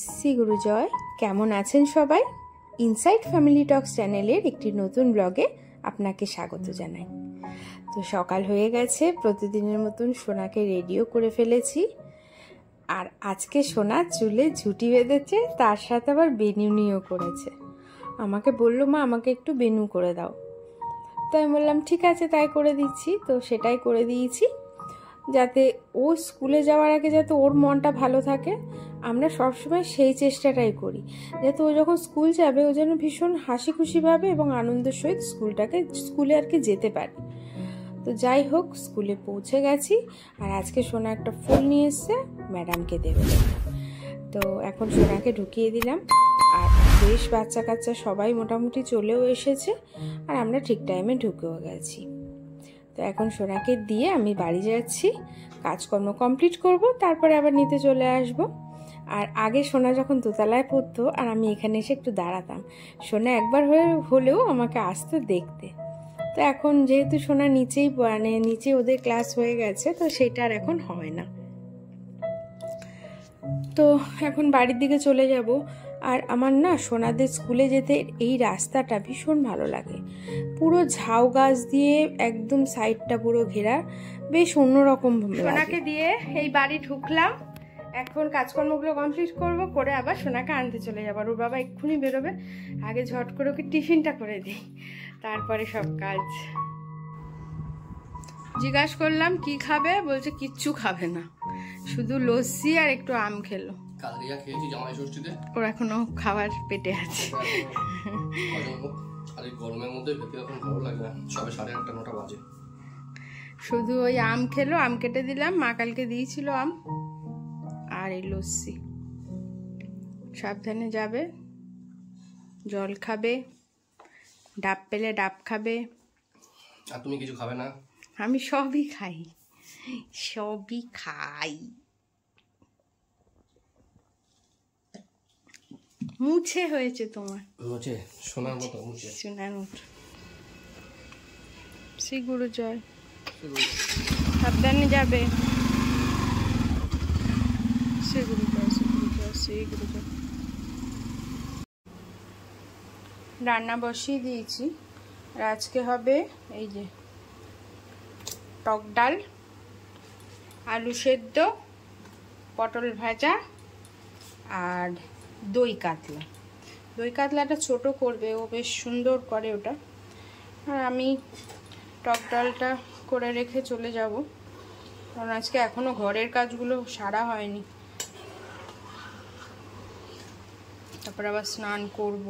শ্রী গুরুজয়, কেমন আছেন সবাই? ইনসাইট ফ্যামিলি টক্স চ্যানেলের একটি নতুন ব্লগে আপনাকে স্বাগত জানাই। তো সকাল হয়ে গেছে, প্রতিদিনের মতন সোনাকে রেডিও করে ফেলেছি। আর আজকে সোনা চুলে ঝুঁটি বেঁধেছে, তার সাথে আবার বেনুনিও করেছে। আমাকে বললো, মা আমাকে একটু বেনু করে দাও। তো আমি বললাম ঠিক আছে, তাই করে দিচ্ছি। তো সেটাই করে দিয়েছি, যাতে ও স্কুলে যাওয়ার আগে যাতে ওর মনটা ভালো থাকে। আমরা সবসময় সেই চেষ্টাটাই করি, যাতে ও যখন স্কুল যাবে ও যেন ভীষণ হাসি খুশিভাবে এবং আনন্দের সহিত স্কুলে আর কি যেতে পারে। তো যাই হোক, স্কুলে পৌঁছে গেছি। আর আজকে সোনা একটা ফুল নিয়ে এসছে, ম্যাডামকে দেবে। তো এখন সোনাকে ঢুকিয়ে দিলাম। আর বেশ বাচ্চা কাচ্চা সবাই মোটামুটি চলেও এসেছে, আর আমরা ঠিক টাইমে ঢুকেও গেছি। তো এখন সোনাকে দিয়ে আমি বাড়ি যাচ্ছি, কাজকর্ম কমপ্লিট করব, তারপরে আবার নিতে চলে আসব। আর আগে সোনা যখন দোতলায় পড়তো আর আমি এখানে এসে একটু দাঁড়াতাম, সোনা একবার হলেও আমাকে আসতো দেখতে। তো এখন যেহেতু সোনা নিচে ওদের ক্লাস হয়ে গেছে, তো সেটা আর এখন হয় না। তো এখন বাড়ির দিকে চলে যাব। আর আমার না সোনাদের স্কুলে যেতে এই রাস্তাটা ভীষণ ভালো লাগে। পুরো ঝাউ গাছ দিয়ে একদম সাইডটা পুরো ঘেরা, বেশ অন্যরকম। সোনাকে দিয়ে এই বাড়ি ঢুকলাম, এখন কাজকর্মগুলো কমপ্লিট করব, করে আবার সোনাকে আনতে চলে যাবো। ওর বাবা এক্ষুনি বেরোবে, আগে ঝট করে ওকে টিফিনটা করে দিই, তারপরে সব কাজ। জিজ্ঞাসা করলাম কি খাবে, বলছে কিচ্ছু খাবে না, শুধু লস্যি আর একটু আম খেলো। ওর এখনো খাবার পেটে আছে। শুধু ওই আম খেলো, আম কেটে দিলাম, মা কালকে দিয়েছিল আম, আর এই লস্যি। সাবধানে যাবে, জল খাবে, ডাব পেলে ডাব খাবে। আর তুমি কিছু খাবে না? আমি সবই খাই। মুছে হয়েছে তোমার, মুছে সোনার মতো, মুছে সোনার মতো। শ্রী গুরুজয়, সাবধানে যাবে। শ্রী গুরুজয়, শ্রী গুরুজয়, শ্রী গুরুজয়। রান্না বসিয়ে দিয়েছি। আর আজকে হবে এই যে টক ডাল, আলু সেদ্ধ, পটল ভাজা আর দই কাতলা। দই কাতলাটা ছোট করবে, ও বেশ সুন্দর করে ওটা। আর আমি টক ডালটা করে রেখে চলে যাব, কারণ আজকে এখনো ঘরের কাজগুলো সারা হয়নি। তারপর আবার স্নান করব।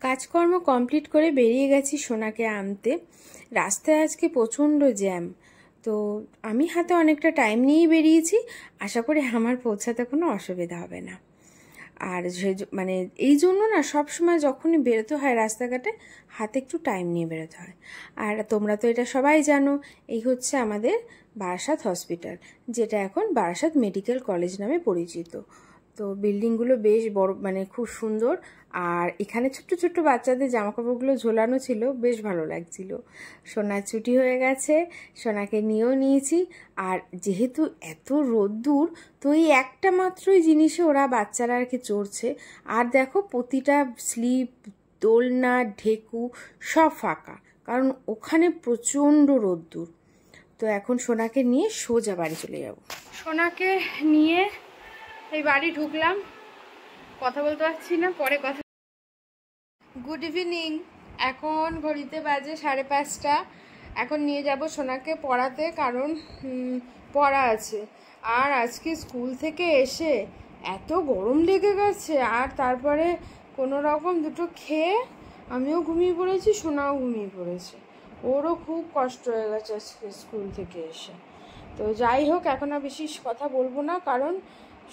কাজকর্ম কমপ্লিট করে বেরিয়ে গেছি সোনাকে আনতে। রাস্তায় আজকে প্রচণ্ড জ্যাম, তো আমি হাতে অনেকটা টাইম নিয়েই বেরিয়েছি। আশা করি আমার পৌঁছাতে কোনো অসুবিধা হবে না। আর মানে এই জন্য না, সবসময় যখনই বেরোতে হয় রাস্তাঘাটে হাতে একটু টাইম নিয়ে বেরোতে হয়। আর তোমরা তো এটা সবাই জানো, এই হচ্ছে আমাদের বারাসাত হসপিটাল, যেটা এখন বারাসাত মেডিকেল কলেজ নামে পরিচিত। তো বিল্ডিংগুলো বেশ বড়, মানে খুব সুন্দর। আর এখানে ছোট্ট ছোট্ট বাচ্চাদের জামাকাপড়গুলো ঝোলানো ছিল, বেশ ভালো লাগছিল। সোনার ছুটি হয়ে গেছে, সোনাকে নিয়েও নিয়েছি। আর যেহেতু এত রোদ্দুর, তো এই একটা মাত্রই জিনিসে ওরা বাচ্চারা আর কি চড়ছে। আর দেখো, প্রতিটা স্লিপ, দোলনা, ঢেকু সব ফাঁকা, কারণ ওখানে প্রচণ্ড রোদ্দুর। তো এখন সোনাকে নিয়ে সোজা বাড়ি চলে যাব। সোনাকে নিয়ে এই বাড়ি ঢুকলাম, কথা বলতে পারছি না, পরে কথা। গুড ইভিনিং, এখন ঘড়িতে বাজে 5:30। এখন নিয়ে যাব সোনাকে পড়াতে, কারণ পড়া আছে। আর আজকে স্কুল থেকে এসে এত গরম লেগে গেছে, আর তারপরে কোনো রকম দুটো খেয়ে আমিও ঘুমিয়ে পড়েছি, সোনাও ঘুমিয়ে পড়েছে। ওরও খুব কষ্ট হয়ে গেছে আজকে স্কুল থেকে এসে। তো যাই হোক, এখন আর বেশি কথা বলবো না, কারণ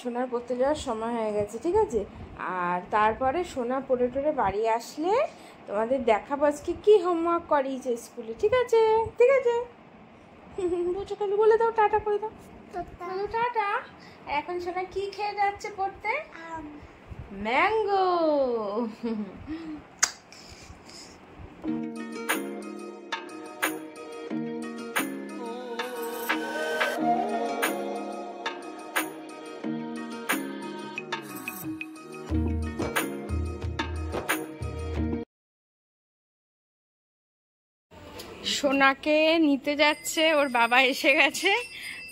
সোনার পড়তে যাওয়ার সময় হয়ে গেছে, ঠিক আছে? আর তারপরে সোনা পড়ে টড়ে বাড়ি আসলে তোমাদের দেখাবো আজকে কি হোমওয়ার্ক করিয়েছে স্কুলে, ঠিক আছে? ঠিক আছে, বুঝো, খালি বলে দাও, টাটা করে দাও, টাটা। এখন সোনা কি খেয়ে যাচ্ছে পড়তে? ম্যাঙ্গো। সোনাকে নিতে যাচ্ছে, ওর বাবা এসে গেছে,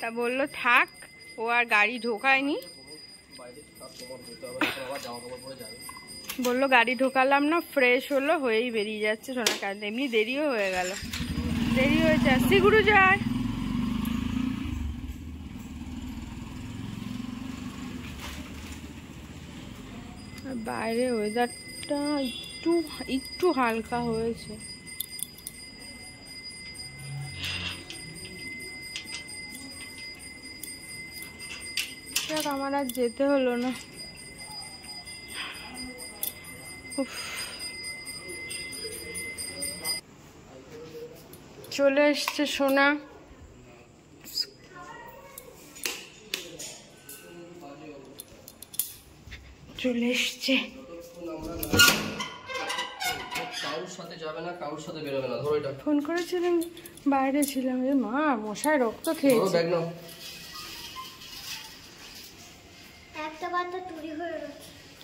তা বললো থাক, ও আর গাড়ি ঢোকায়নি, বললো গাড়ি ঢোকালাম না, ফ্রেশ হলো, হয়েই বেরিয়ে যাচ্ছে সোনাকে। আর এমনি দেরিও হয়ে গেল, দেরি হয়েছে, আসছি গুরু যায়। বাইরে ওয়েদারটা একটু একটু হালকা হয়েছে। দেখ আমার আর যেতে হলো না। চলে এসছে সোনা, চলে এসছে। ফোন করেছিলাম, বাইরে ছিলাম, রে মা মশায় রক্ত খেয়েছে।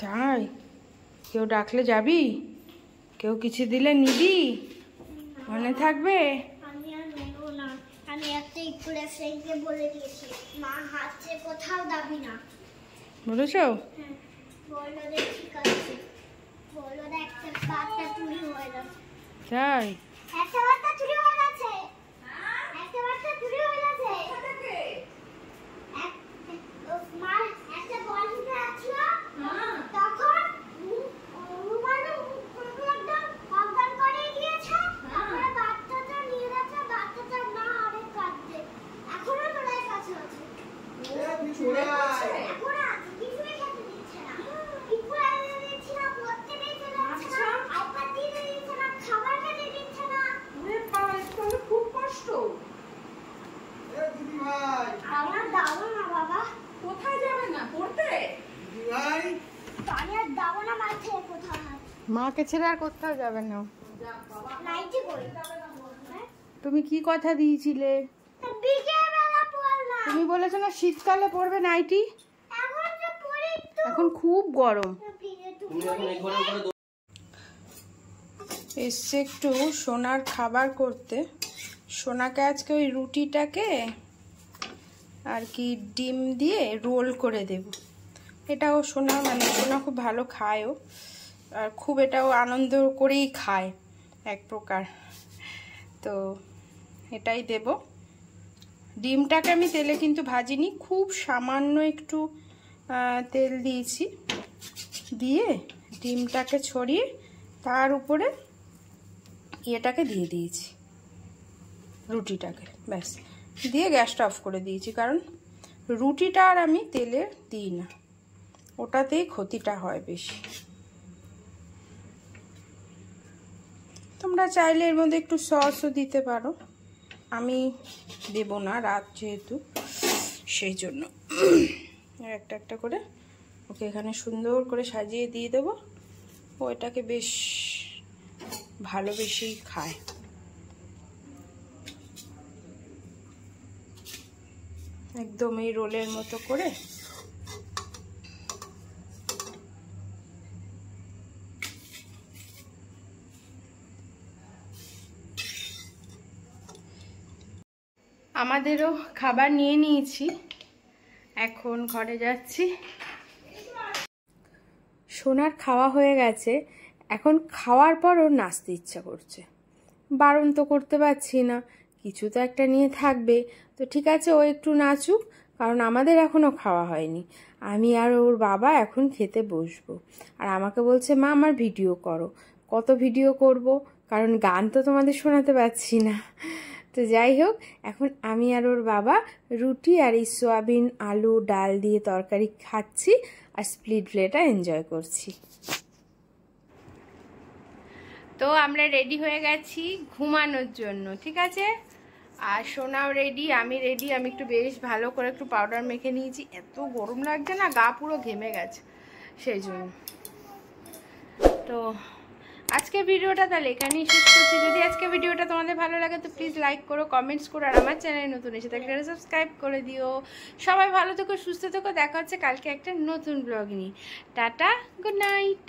তাই কেউ ডাকলে যাবি, কেউ কিছু দিলে নিবি, মনে থাকবে? আমি আর নেবো না, আমি একটা ইকুলে ফ্রেন্ডকে বলে দিয়েছি, মা হাতে কোথাও দাবি না। বলেছো? হ্যাঁ, বললো যে ঠিক আছে, বললো যে একটা বাচ্চা চুরি হয়ে গেছে। তাই একটা বাচ্চা চুরি হয়ে গেছে, একটা বাচ্চা চুরি হয়ে গেছে। মা একটা বলতে আসলো, তখন রুমালে একদম অজ্ঞান করে দিয়েছে, তারপরে বাচ্চাটা নিয়ে গেছে, বাচ্চাটা না অনেক কাঁদছে, এখনো তোদের কাছে আছে। এখনো আছে, কিছুই খেতে দিচ্ছে না, ইকুয়া দিয়ে দিচ্ছে না, পড়তে দিচ্ছে না, আইপ্যাড দিয়ে দিচ্ছে না, খাবার খেতে দিচ্ছে না। খুব কষ্ট। আমার দাও না বাবা। কোথায় যাবে না পড়তে? আমি আর দাও না মাঠে কোথাও। মাকে ছেড়ে আর কোথাও যাবে না। নাইটি কই? তুমি কি কথা দিয়েছিলে? বিকেলবেলা পড়লাম। তুমি বলেছো না শীতকালে পরবে নাইটি, এখন তো পড়ি তো। এখন খুব গরম। এসছে একটু সোনার খাবার করতে। সোনাকে আজকে ওই রুটিটাকে আর কি ডিম দিয়ে রোল করে দেব। এটাও সোনা মানে সোনা খুব ভালো খায়ও, আর খুব এটাও আনন্দ করেই খায় এক প্রকার, তো এটাই দেব। ডিমটাকে আমি তেলে কিন্তু ভাজিনি, খুব সামান্য একটু তেল দিয়েছি, দিয়ে ডিমটাকে ছড়িয়ে তার উপরে ইয়েটাকে দিয়ে দিয়েছি, রুটিটাকে, ব্যাস দিয়ে গ্যাসটা অফ করে দিয়েছি, কারণ রুটিটা আর আমি তেলে দিই না, ওটাতেই ক্ষতিটা হয় বেশি। তোমরা চাইলে এর মধ্যে একটু সসও দিতে পারো, আমি দেব না, রাত যেহেতু, সেই জন্য একটা একটা করে ওকে এখানে সুন্দর করে সাজিয়ে দিয়ে দেবো। ও এটাকে বেশ ভালোবেসেই খায়। একদম এই রোলের মতো করে আমাদেরও খাবার নিয়ে নিয়েছি, এখন ঘরে যাচ্ছি। সোনার খাওয়া হয়ে গেছে, এখন খাওয়ার পর ওর নাচতে ইচ্ছা করছে, বারণ তো করতে পারছি না, কিছু তো একটা নিয়ে থাকবে, তো ঠিক আছে ও একটু নাচুক, কারণ আমাদের এখনও খাওয়া হয়নি। আমি আর ওর বাবা এখন খেতে বসবো, আর আমাকে বলছে মা আমার ভিডিও করো। কত ভিডিও করব, কারণ গান তো তোমাদের শোনাতে পারছি না। তো যাই হোক, এখন আমি আর ওর বাবা রুটি আর এই সোয়াবিন আলু ডাল দিয়ে তরকারি খাচ্ছি, আর স্প্লিট প্লেটা এনজয় করছি। তো আমরা রেডি হয়ে গেছি ঘুমানোর জন্য, ঠিক আছে, আর সোনাও রেডি, আমি রেডি। আমি একটু বেশ ভালো করে একটু পাউডার মেখে নিয়েছি, এত গরম লাগছে না, গা পুরো ঘেমে গেছে, সেই জন্য। তো আজকের ভিডিওটা তাহলে এখানেই শেষ করছি। যদি আজকে ভিডিওটা তোমাদের ভালো লাগে তো প্লিজ লাইক করো, কমেন্টস করো, আর আমার চ্যানেলে নতুন এসে থাকলে সাবস্ক্রাইব করে দিও। সবাই ভালো থেকো, সুস্থ থেকো, দেখা হচ্ছে কালকে একটা নতুন ব্লগ নিয়ে। Tata, good night.